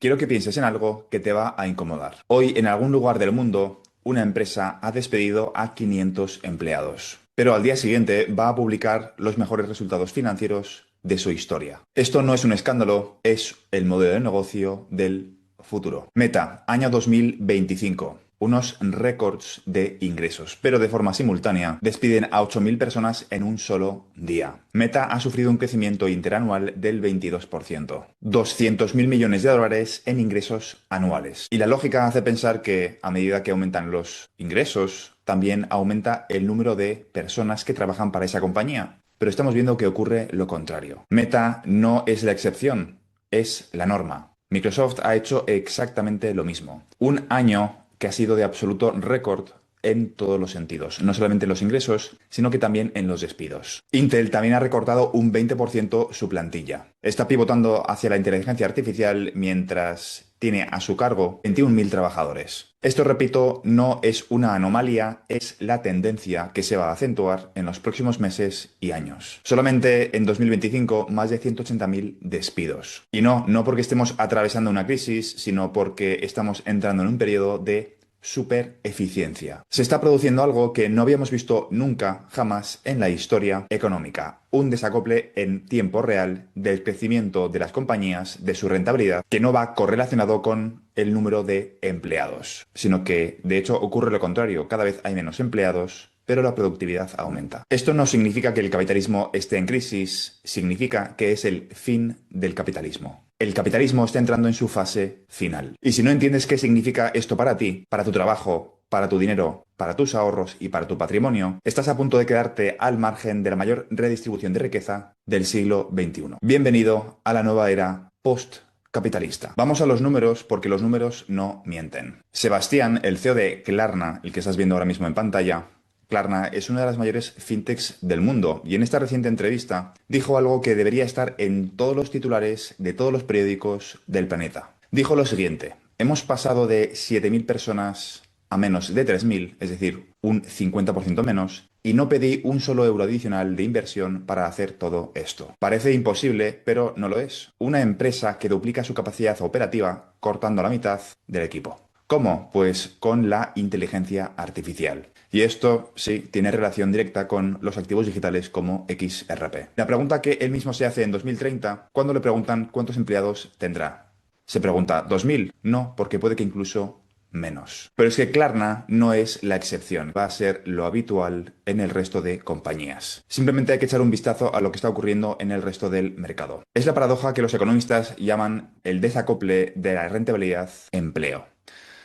Quiero que pienses en algo que te va a incomodar. Hoy, en algún lugar del mundo, una empresa ha despedido a 500 empleados, pero al día siguiente va a publicar los mejores resultados financieros de su historia. Esto no es un escándalo, es el modelo de negocio del futuro. Meta, año 2025. Unos récords de ingresos, pero de forma simultánea despiden a 8.000 personas en un solo día. Meta ha sufrido un crecimiento interanual del 22%, 200.000 millones de dólares en ingresos anuales. Y la lógica hace pensar que a medida que aumentan los ingresos, también aumenta el número de personas que trabajan para esa compañía. Pero estamos viendo que ocurre lo contrario. Meta no es la excepción, es la norma. Microsoft ha hecho exactamente lo mismo. Un año que ha sido de absoluto récord en todos los sentidos, no solamente en los ingresos, sino que también en los despidos. Intel también ha recortado un 20% su plantilla. Está pivotando hacia la inteligencia artificial mientras tiene a su cargo 21.000 trabajadores. Esto, repito, no es una anomalía, es la tendencia que se va a acentuar en los próximos meses y años. Solamente en 2025, más de 180.000 despidos. Y no porque estemos atravesando una crisis, sino porque estamos entrando en un periodo de super eficiencia. Se está produciendo algo que no habíamos visto nunca, jamás en la historia económica. Un desacople en tiempo real del crecimiento de las compañías, de su rentabilidad, que no va correlacionado con el número de empleados, sino que, de hecho, ocurre lo contrario. Cada vez hay menos empleados, pero la productividad aumenta. Esto no significa que el capitalismo esté en crisis, significa que es el fin del capitalismo. El capitalismo está entrando en su fase final. Y si no entiendes qué significa esto para ti, para tu trabajo, para tu dinero, para tus ahorros y para tu patrimonio, estás a punto de quedarte al margen de la mayor redistribución de riqueza del siglo XXI. Bienvenido a la nueva era post-capitalista. Vamos a los números porque los números no mienten. Sebastián, el CEO de Klarna, el que estás viendo ahora mismo en pantalla, Klarna es una de las mayores fintechs del mundo y en esta reciente entrevista dijo algo que debería estar en todos los titulares de todos los periódicos del planeta. Dijo lo siguiente: hemos pasado de 7.000 personas a menos de 3.000, es decir, un 50% menos, y no pedí un solo euro adicional de inversión para hacer todo esto. Parece imposible, pero no lo es. Una empresa que duplica su capacidad operativa cortando a la mitad del equipo. ¿Cómo? Pues con la inteligencia artificial. Y esto sí tiene relación directa con los activos digitales como XRP. La pregunta que él mismo se hace en 2030, cuando le preguntan cuántos empleados tendrá. Se pregunta, ¿2.000? No, porque puede que incluso menos. Pero es que Klarna no es la excepción, va a ser lo habitual en el resto de compañías. Simplemente hay que echar un vistazo a lo que está ocurriendo en el resto del mercado. Es la paradoja que los economistas llaman el desacople de la rentabilidad-empleo.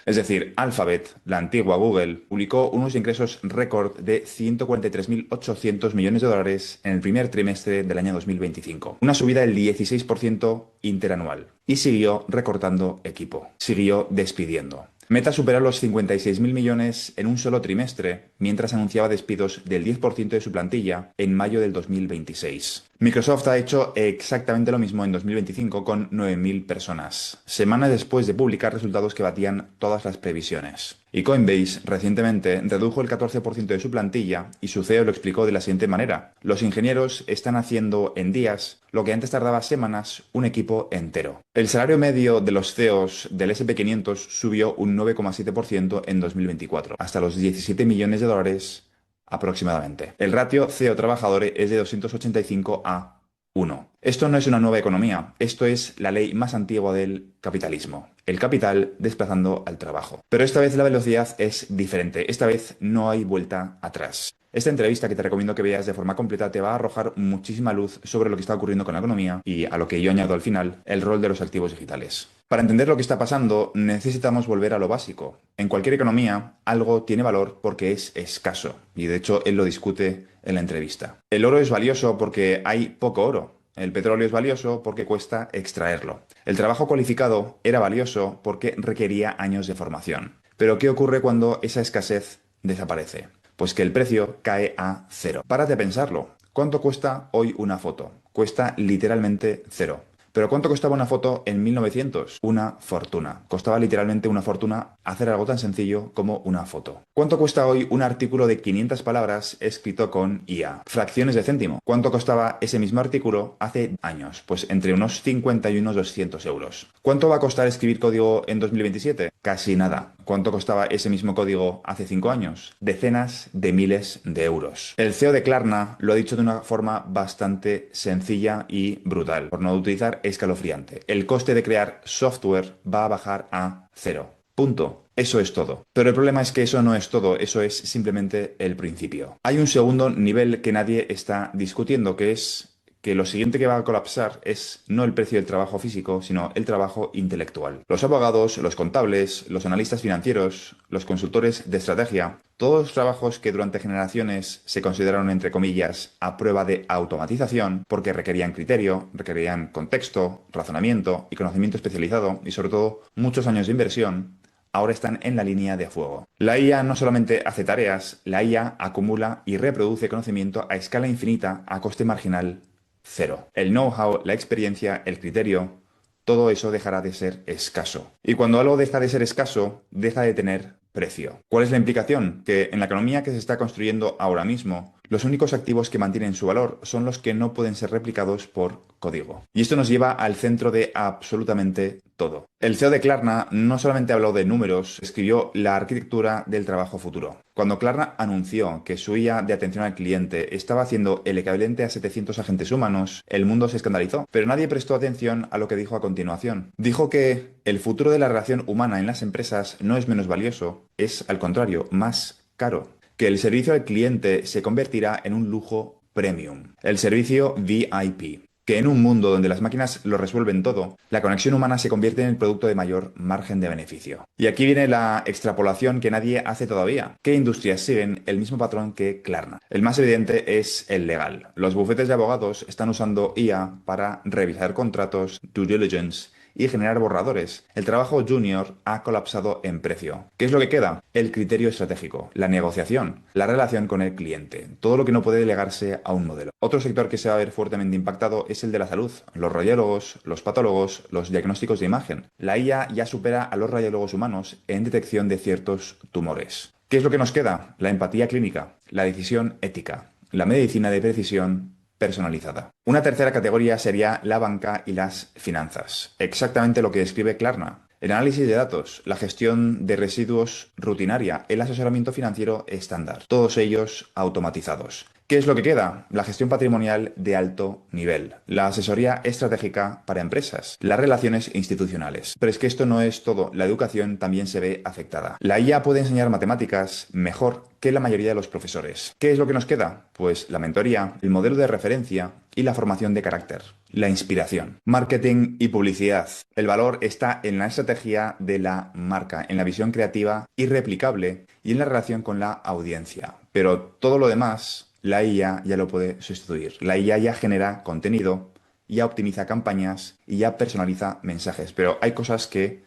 Es decir, Alphabet, la antigua Google, publicó unos ingresos récord de 143.800 millones de dólares en el primer trimestre del año 2025, una subida del 16% interanual, y siguió recortando equipo, siguió despidiendo. Meta superó los 56.000 millones en un solo trimestre, mientras anunciaba despidos del 10% de su plantilla en mayo del 2026. Microsoft ha hecho exactamente lo mismo en 2025 con 9.000 personas, semanas después de publicar resultados que batían todas las previsiones. Y Coinbase recientemente redujo el 14% de su plantilla y su CEO lo explicó de la siguiente manera: los ingenieros están haciendo en días lo que antes tardaba semanas un equipo entero. El salario medio de los CEOs del S&P 500 subió un 9,7% en 2024, hasta los 17 millones de dólares aproximadamente. El ratio CEO-trabajadores es de 285 a 1. Esto no es una nueva economía, esto es la ley más antigua del capitalismo. El capital desplazando al trabajo. Pero esta vez la velocidad es diferente, esta vez no hay vuelta atrás. Esta entrevista, que te recomiendo que veas de forma completa, te va a arrojar muchísima luz sobre lo que está ocurriendo con la economía y, a lo que yo añado al final, el rol de los activos digitales. Para entender lo que está pasando, necesitamos volver a lo básico. En cualquier economía, algo tiene valor porque es escaso, y de hecho él lo discute en la entrevista. El oro es valioso porque hay poco oro. El petróleo es valioso porque cuesta extraerlo. El trabajo cualificado era valioso porque requería años de formación. Pero ¿qué ocurre cuando esa escasez desaparece? Pues que el precio cae a cero. Párate a pensarlo. ¿Cuánto cuesta hoy una foto? Cuesta literalmente cero. Pero ¿cuánto costaba una foto en 1900? Una fortuna. Costaba literalmente una fortuna hacer algo tan sencillo como una foto. ¿Cuánto cuesta hoy un artículo de 500 palabras escrito con IA? Fracciones de céntimo. ¿Cuánto costaba ese mismo artículo hace años? Pues entre unos 50 y unos 200 euros. ¿Cuánto va a costar escribir código en 2027? Casi nada. ¿Cuánto costaba ese mismo código hace 5 años? Decenas de miles de euros. El CEO de Klarna lo ha dicho de una forma bastante sencilla y brutal, por no utilizar escalofriante. El coste de crear software va a bajar a cero. Punto. Eso es todo. Pero el problema es que eso no es todo, eso es simplemente el principio. Hay un segundo nivel que nadie está discutiendo, que es que lo siguiente que va a colapsar es no el precio del trabajo físico, sino el trabajo intelectual. Los abogados, los contables, los analistas financieros, los consultores de estrategia, todos los trabajos que durante generaciones se consideraron, entre comillas, a prueba de automatización, porque requerían criterio, requerían contexto, razonamiento y conocimiento especializado, y sobre todo muchos años de inversión, ahora están en la línea de fuego. La IA no solamente hace tareas, la IA acumula y reproduce conocimiento a escala infinita a coste marginal cero. El know-how, la experiencia, el criterio, todo eso dejará de ser escaso. Y cuando algo deja de ser escaso, deja de tener precio. ¿Cuál es la implicación? Que en la economía que se está construyendo ahora mismo, los únicos activos que mantienen su valor son los que no pueden ser replicados por código. Y esto nos lleva al centro de absolutamente todo. El CEO de Klarna no solamente habló de números, escribió la arquitectura del trabajo futuro. Cuando Klarna anunció que su IA de atención al cliente estaba haciendo el equivalente a 700 agentes humanos, el mundo se escandalizó, pero nadie prestó atención a lo que dijo a continuación. Dijo que el futuro de la relación humana en las empresas no es menos valioso, es al contrario, más caro. Que el servicio al cliente se convertirá en un lujo premium, el servicio VIP. Que en un mundo donde las máquinas lo resuelven todo, la conexión humana se convierte en el producto de mayor margen de beneficio. Y aquí viene la extrapolación que nadie hace todavía. ¿Qué industrias siguen el mismo patrón que Klarna? El más evidente es el legal. Los bufetes de abogados están usando IA para revisar contratos, due diligence y generar borradores. El trabajo junior ha colapsado en precio. ¿Qué es lo que queda? El criterio estratégico, la negociación, la relación con el cliente, todo lo que no puede delegarse a un modelo. Otro sector que se va a ver fuertemente impactado es el de la salud. Los radiólogos, los patólogos, los diagnósticos de imagen. La IA ya supera a los radiólogos humanos en detección de ciertos tumores. ¿Qué es lo que nos queda? La empatía clínica, la decisión ética, la medicina de precisión personalizada. Una tercera categoría sería la banca y las finanzas. Exactamente lo que describe Klarna. El análisis de datos, la gestión de residuos rutinaria, el asesoramiento financiero estándar, todos ellos automatizados. ¿Qué es lo que queda? La gestión patrimonial de alto nivel, la asesoría estratégica para empresas, las relaciones institucionales. Pero es que esto no es todo, la educación también se ve afectada. La IA puede enseñar matemáticas mejor que la mayoría de los profesores. ¿Qué es lo que nos queda? Pues la mentoría, el modelo de referencia y la formación de carácter, la inspiración. Marketing y publicidad. El valor está en la estrategia de la marca, en la visión creativa y replicable y en la relación con la audiencia. Pero todo lo demás, la IA ya lo puede sustituir. La IA ya genera contenido, ya optimiza campañas y ya personaliza mensajes. Pero hay cosas que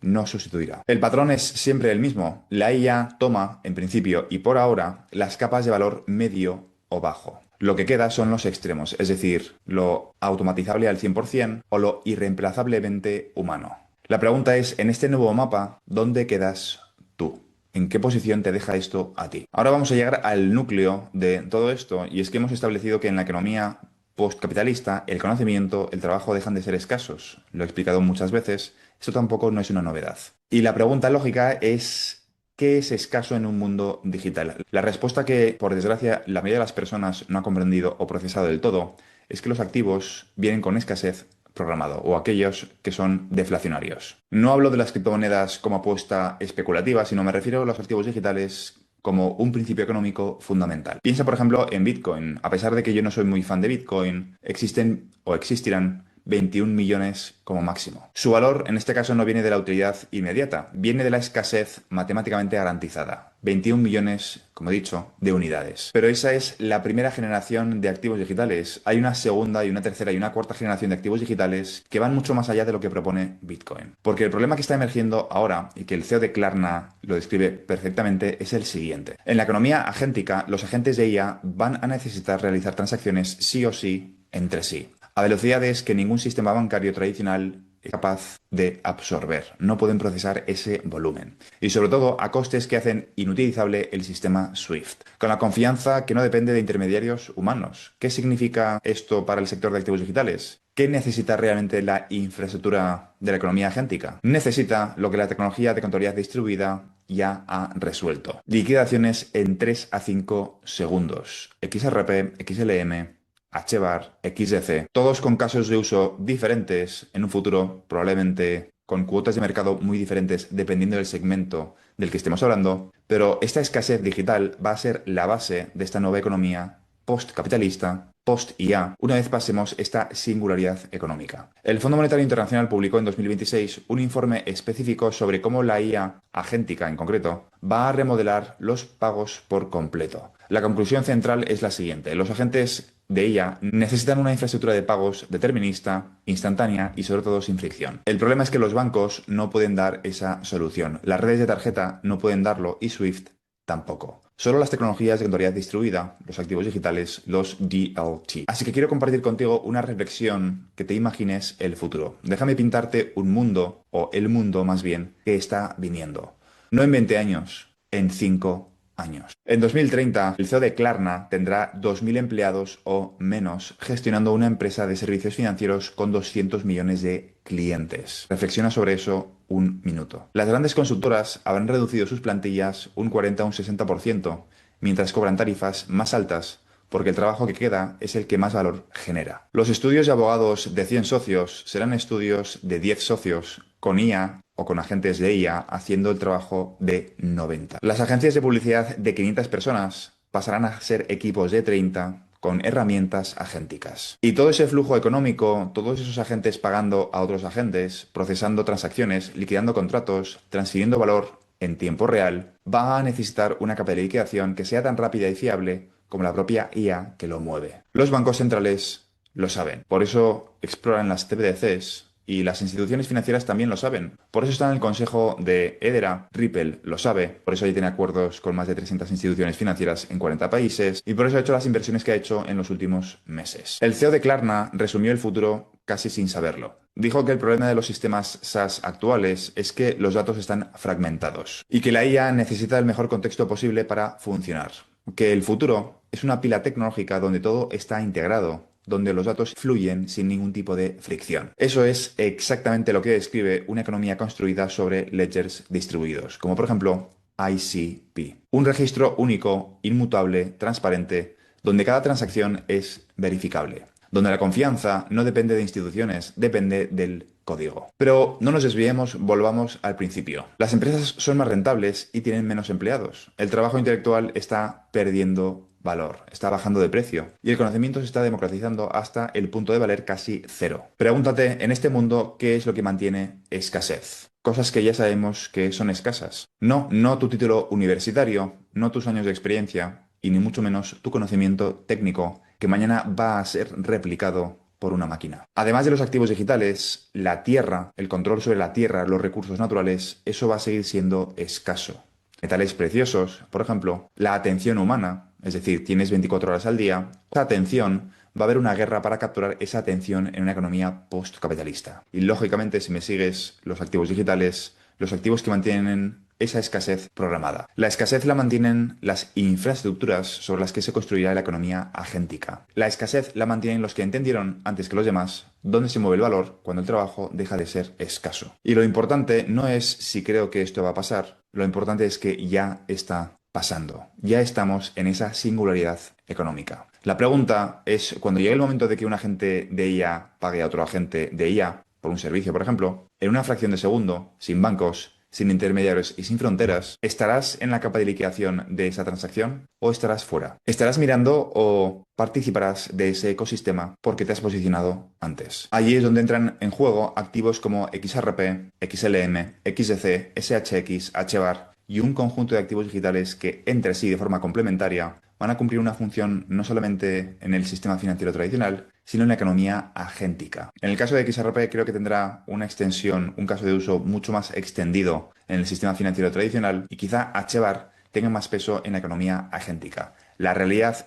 no sustituirá. El patrón es siempre el mismo. La IA toma, en principio y por ahora, las capas de valor medio o bajo. Lo que queda son los extremos, es decir, lo automatizable al 100% o lo irreemplazablemente humano. La pregunta es, en este nuevo mapa, ¿dónde quedas tú? ¿En qué posición te deja esto a ti? Ahora vamos a llegar al núcleo de todo esto, y es que hemos establecido que en la economía postcapitalista el conocimiento, el trabajo dejan de ser escasos. Lo he explicado muchas veces, esto tampoco no es una novedad. Y la pregunta lógica es, ¿qué es escaso en un mundo digital? La respuesta que, por desgracia, la mayoría de las personas no ha comprendido o procesado del todo es que los activos vienen con escasez programado o aquellos que son deflacionarios. No hablo de las criptomonedas como apuesta especulativa, sino me refiero a los activos digitales como un principio económico fundamental. Piensa, por ejemplo, en Bitcoin. A pesar de que yo no soy muy fan de Bitcoin, existen o existirán 21 millones como máximo. Su valor, en este caso, no viene de la utilidad inmediata, viene de la escasez matemáticamente garantizada. 21 millones, como he dicho, de unidades. Pero esa es la primera generación de activos digitales. Hay una segunda y una tercera y una cuarta generación de activos digitales que van mucho más allá de lo que propone Bitcoin. Porque el problema que está emergiendo ahora, y que el CEO de Klarna lo describe perfectamente, es el siguiente. En la economía agéntica, los agentes de IA van a necesitar realizar transacciones sí o sí entre sí. a velocidades que ningún sistema bancario tradicional es capaz de absorber. No pueden procesar ese volumen. Y sobre todo a costes que hacen inutilizable el sistema SWIFT. Con la confianza que no depende de intermediarios humanos. ¿Qué significa esto para el sector de activos digitales? ¿Qué necesita realmente la infraestructura de la economía agéntica? Necesita lo que la tecnología de contabilidad distribuida ya ha resuelto. Liquidaciones en 3 a 5 segundos. XRP, XLM, HBAR, XDC, todos con casos de uso diferentes en un futuro, probablemente con cuotas de mercado muy diferentes dependiendo del segmento del que estemos hablando, pero esta escasez digital va a ser la base de esta nueva economía postcapitalista, post-IA, una vez pasemos esta singularidad económica. El Fondo Monetario Internacional publicó en 2026 un informe específico sobre cómo la IA agéntica en concreto va a remodelar los pagos por completo. La conclusión central es la siguiente: los agentes de IA necesitan una infraestructura de pagos determinista, instantánea y sobre todo sin fricción. El problema es que los bancos no pueden dar esa solución, las redes de tarjeta no pueden darlo y SWIFT tampoco. Solo las tecnologías de contabilidad distribuida, los activos digitales, los DLT. Así que quiero compartir contigo una reflexión que te imagines el futuro. Déjame pintarte un mundo, o el mundo más bien, que está viniendo. No en 20 años, en 5 años. En 2030, el CEO de Klarna tendrá 2.000 empleados o menos gestionando una empresa de servicios financieros con 200 millones de clientes. Reflexiona sobre eso un minuto. Las grandes consultoras habrán reducido sus plantillas un 40 o un 60%, mientras cobran tarifas más altas porque el trabajo que queda es el que más valor genera. Los estudios de abogados de 100 socios serán estudios de 10 socios con IA o con agentes de IA haciendo el trabajo de 90. Las agencias de publicidad de 500 personas pasarán a ser equipos de 30 con herramientas agénticas. Y todo ese flujo económico, todos esos agentes pagando a otros agentes, procesando transacciones, liquidando contratos, transfiriendo valor en tiempo real, va a necesitar una capa de liquidación que sea tan rápida y fiable como la propia IA que lo mueve. Los bancos centrales lo saben. Por eso exploran las CBDCs y las instituciones financieras también lo saben. Por eso está en el consejo de Hedera. Ripple lo sabe. Por eso ya tiene acuerdos con más de 300 instituciones financieras en 40 países. Y por eso ha hecho las inversiones que ha hecho en los últimos meses. El CEO de Klarna resumió el futuro casi sin saberlo. Dijo que el problema de los sistemas SaaS actuales es que los datos están fragmentados y que la IA necesita el mejor contexto posible para funcionar. Que el futuro es una pila tecnológica donde todo está integrado, donde los datos fluyen sin ningún tipo de fricción. Eso es exactamente lo que describe una economía construida sobre ledgers distribuidos, como por ejemplo ICP. Un registro único, inmutable, transparente, donde cada transacción es verificable, donde la confianza no depende de instituciones, depende del código. Pero no nos desviemos, volvamos al principio. Las empresas son más rentables y tienen menos empleados. El trabajo intelectual está perdiendo valor, está bajando de precio y el conocimiento se está democratizando hasta el punto de valer casi cero. Pregúntate en este mundo qué es lo que mantiene escasez. Cosas que ya sabemos que son escasas. No tu título universitario, no tus años de experiencia y ni mucho menos tu conocimiento técnico que mañana va a ser replicado por una máquina. Además de los activos digitales, la tierra, el control sobre la tierra, los recursos naturales, eso va a seguir siendo escaso. Metales preciosos, por ejemplo, la atención humana, es decir, tienes 24 horas al día, esa atención, va a haber una guerra para capturar esa atención en una economía postcapitalista. Y lógicamente, si me sigues, los activos digitales, los activos que mantienen esa escasez programada. La escasez la mantienen las infraestructuras sobre las que se construirá la economía agéntica. La escasez la mantienen los que entendieron, antes que los demás, dónde se mueve el valor cuando el trabajo deja de ser escaso. Y lo importante no es si creo que esto va a pasar, lo importante es que ya está pasando. Ya estamos en esa singularidad económica. La pregunta es, cuando llegue el momento de que un agente de IA pague a otro agente de IA por un servicio, por ejemplo, en una fracción de segundo, sin bancos, sin intermediarios y sin fronteras, ¿estarás en la capa de liquidación de esa transacción o estarás fuera? ¿Estarás mirando o participarás de ese ecosistema porque te has posicionado antes? Allí es donde entran en juego activos como XRP, XLM, XDC, SHX, HBAR y un conjunto de activos digitales que entre sí de forma complementaria van a cumplir una función no solamente en el sistema financiero tradicional, sino en la economía agéntica. En el caso de XRP creo que tendrá una extensión, un caso de uso mucho más extendido en el sistema financiero tradicional y quizá HBAR tenga más peso en la economía agéntica. La realidad